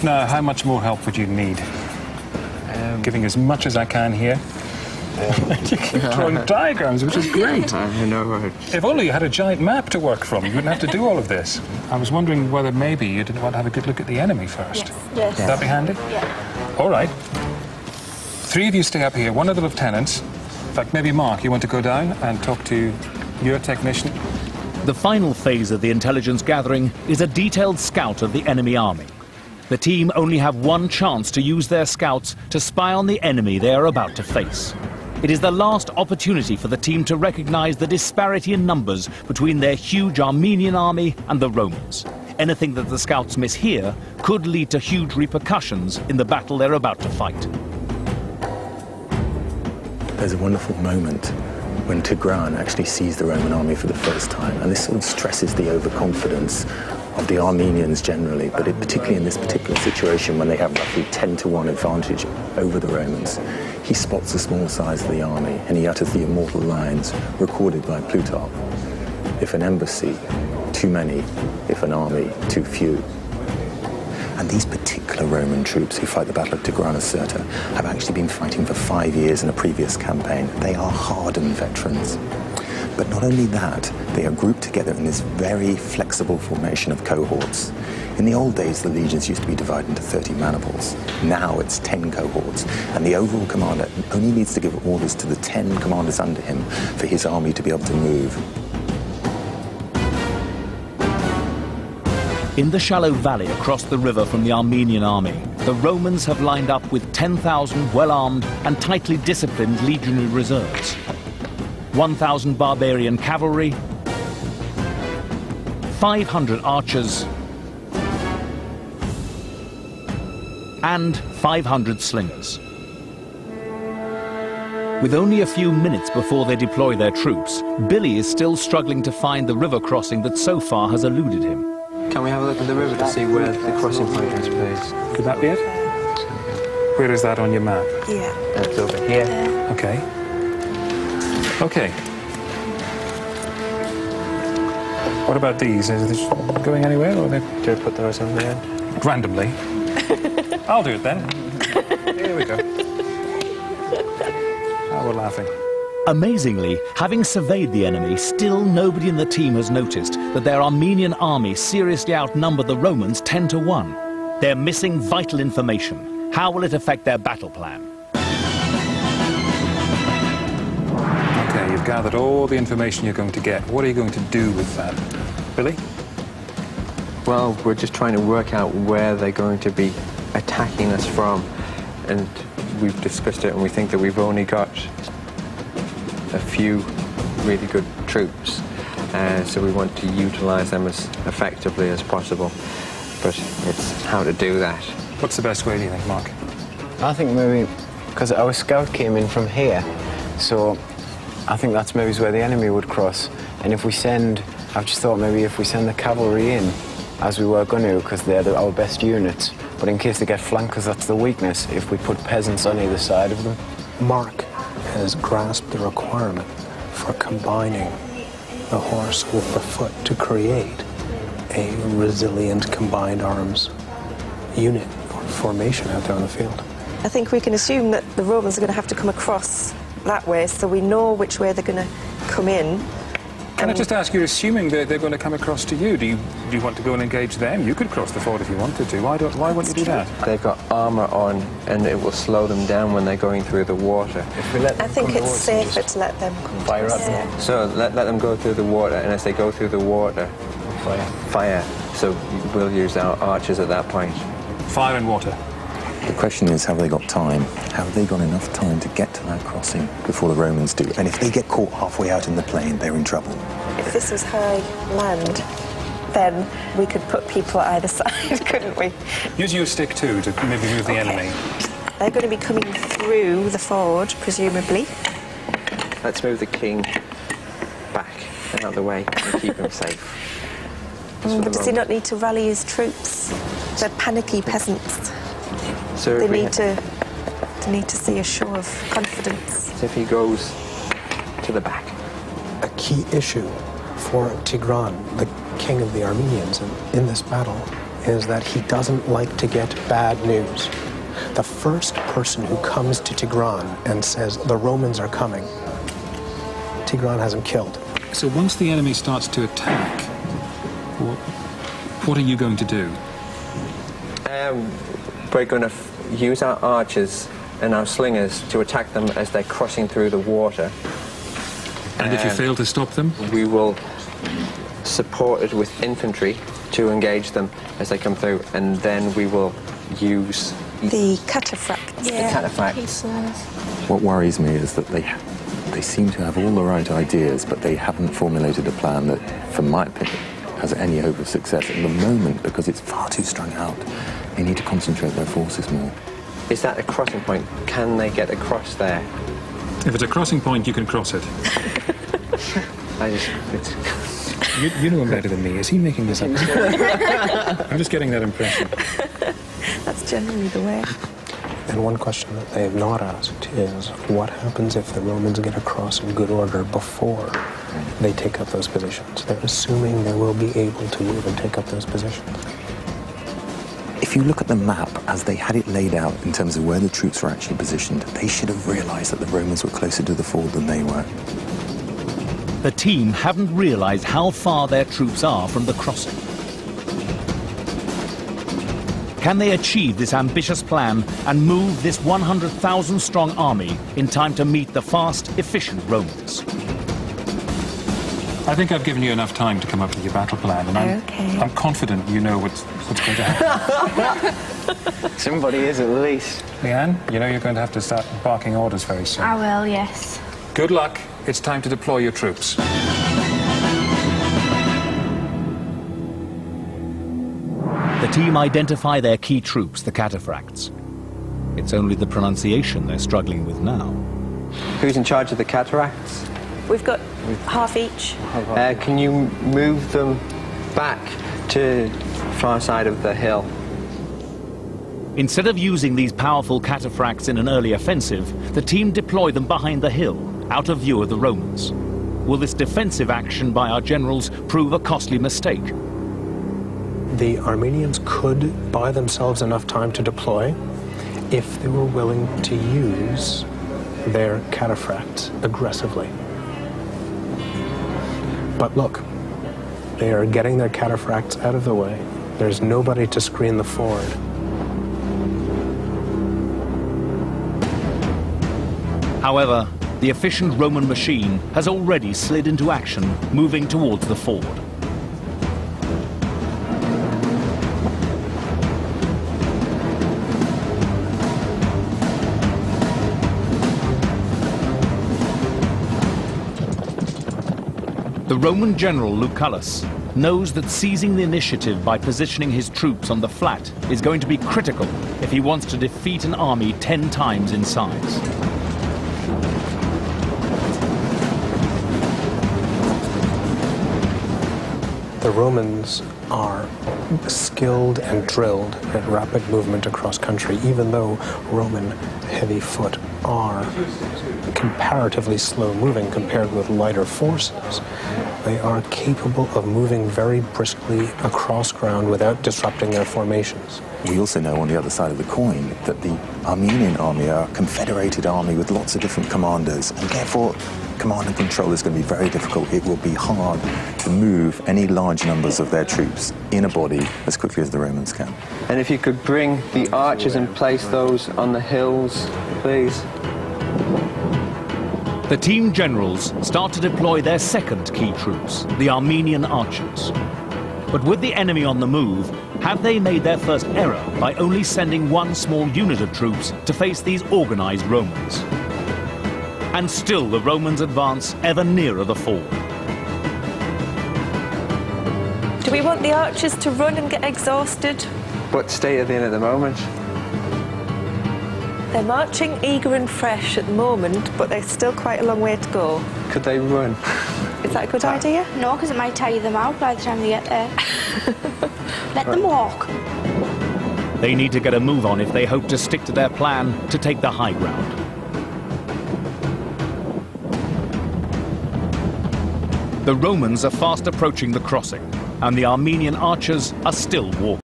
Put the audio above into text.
Now, how much more help would you need? Giving as much as I can here. You keep drawing diagrams, which is great. I know. If only you had a giant map to work from, you wouldn't have to do all of this. I was wondering whether maybe you didn't want to have a good look at the enemy first. Yes. Would that be handy? Yeah. All right. 3 of you stay up here, 1 of the lieutenants. In fact, maybe Mark, you want to go down and talk to your technician? The final phase of the intelligence gathering is a detailed scout of the enemy army. The team only have one chance to use their scouts to spy on the enemy they are about to face. It is the last opportunity for the team to recognize the disparity in numbers between their huge Armenian army and the Romans. Anything that the scouts miss here could lead to huge repercussions in the battle they're about to fight. There's a wonderful moment when Tigranes actually sees the Roman army for the first time, and this sort of stresses the overconfidence of the Armenians generally, but particularly in this particular situation when they have roughly 10-to-1 advantage over the Romans. He spots the small size of the army and he utters the immortal lines recorded by Plutarch. If an embassy, too many; if an army, too few. And these particular Roman troops who fight the Battle of Tigranocerta have actually been fighting for 5 years in a previous campaign. They are hardened veterans. But not only that, they are grouped together in this very flexible formation of cohorts. In the old days, the legions used to be divided into 30 maniples. Now it's 10 cohorts, and the overall commander only needs to give orders to the 10 commanders under him for his army to be able to move. In the shallow valley across the river from the Armenian army, the Romans have lined up with 10,000 well-armed and tightly disciplined legionary reserves. 1,000 barbarian cavalry, 500 archers, and 500 slingers. With only a few minutes before they deploy their troops, Billy is still struggling to find the river crossing that so far has eluded him. Can we have a look at the river to see where the crossing point is, please? Could that be it? Where is that on your map? Yeah. It's over here. Okay. Okay. What about these? Is this going anywhere, or are they... Do we put those on the end? Randomly. I'll do it then. Here we go. Oh, we're laughing. Amazingly, having surveyed the enemy, still nobody in the team has noticed that their Armenian army seriously outnumbered the Romans 10-to-1. They're missing vital information. How will it affect their battle plan? Okay, you've gathered all the information you're going to get. What are you going to do with that? Billy? Well, we're just trying to work out where they're going to be attacking us from. And we've discussed it, and we think that we've only got a few really good troops. So we want to utilize them as effectively as possible. But it's how to do that. What's the best way, do you think, Mark? I think maybe, because our scout came in from here, so I think that's maybe where the enemy would cross. And if we send, I've just thought maybe if we send the cavalry in, as we were going to, because they're our best units, but in case they get flanked, because that's the weakness, if we put peasants on either side of them. Mark has grasped the requirement for combining the horse with the foot to create a resilient combined arms unit or formation out there on the field. I think we can assume that the Romans are going to have to come across that way, so we know which way they're going to come in. Can I just ask, you're assuming that they're going to come across to you. Do you want to go and engage them? You could cross the ford if you wanted to. Why wouldn't you do that? They've got armor on, and it will slow them down when they're going through the water. If we let them I think come it's towards safer to let them come fire to at us. them. Yeah. So let them go through the water, and as they go through the water, fire. So we'll use our archers at that point. Fire and water. The question is, have they got time? Have they got enough time to get to that crossing before the Romans do? And if they get caught halfway out in the plain, they're in trouble. If this was high land, then we could put people at either side, couldn't we? Use your stick too to maybe move the enemy. They're going to be coming through the ford, presumably. Let's move the king back and out of the way and keep him safe. But does he not need to rally his troops? They're panicky peasants. So They need to see a show of confidence. So if he goes to the back. A key issue for Tigranes, the king of the Armenians, in this battle is that he doesn't like to get bad news. The first person who comes to Tigranes and says, the Romans are coming, Tigranes has him killed. So once the enemy starts to attack, what are you going to do? We're going to use our archers and our slingers to attack them as they're crossing through the water. And if you fail to stop them? We will support it with infantry to engage them as they come through, and then we will use the cataphracts. Yeah, the cataphracts. What worries me is that they seem to have all the right ideas, but they haven't formulated a plan that, from my opinion, has any hope of success at the moment, because it's far too strung out. They need to concentrate their forces more. Is that a crossing point? Can they get across there? If it's a crossing point, you can cross it. You know him better than me. Is he making this up? I'm just getting that impression. That's generally the way. And one question that they have not asked is, what happens if the Romans get across in good order before they take up those positions? They're assuming they will be able to move and take up those positions. If you look at the map as they had it laid out in terms of where the troops were actually positioned, they should have realized that the Romans were closer to the ford than they were. The team haven't realized how far their troops are from the crossing. Can they achieve this ambitious plan and move this 100,000-strong army in time to meet the fast, efficient Romans? I think I've given you enough time to come up with your battle plan, and I'm confident you know what's going to happen. Somebody is, at least. Leanne, you know you're going to have to start barking orders very soon. I will, yes. Good luck. It's time to deploy your troops. The team identify their key troops, the cataphracts. It's only the pronunciation they're struggling with now. Who's in charge of the cataphracts? We've got half each. Can you move them back to the far side of the hill? Instead of using these powerful cataphracts in an early offensive, the team deploy them behind the hill, out of view of the Romans. Will this defensive action by our generals prove a costly mistake? The Armenians could buy themselves enough time to deploy if they were willing to use their cataphracts aggressively. But look, they are getting their cataphracts out of the way. There's nobody to screen the ford. However, the efficient Roman machine has already slid into action, moving towards the ford. The Roman general Lucullus knows that seizing the initiative by positioning his troops on the flat is going to be critical if he wants to defeat an army 10 times in size. The Romans are skilled and drilled at rapid movement across country, even though Roman heavy foot are comparatively slow moving compared with lighter forces. They are capable of moving very briskly across ground without disrupting their formations. We also know on the other side of the coin that the Armenian army are a confederated army with lots of different commanders, and therefore command and control is going to be very difficult. It will be hard to move any large numbers of their troops in a body as quickly as the Romans can. And if you could bring the archers and place those on the hills, please. The team generals start to deploy their second key troops, the Armenian archers. But with the enemy on the move, have they made their first error by only sending one small unit of troops to face these organized Romans? And still the Romans advance ever nearer the ford. Do we want the archers to run and get exhausted? What state are they in at the moment? They're marching eager and fresh at the moment, but there's still quite a long way to go. Could they run? Is that a good idea? No, because it might tire them out by the time they get there. Let them walk. They need to get a move on if they hope to stick to their plan to take the high ground. The Romans are fast approaching the crossing, and the Armenian archers are still walking.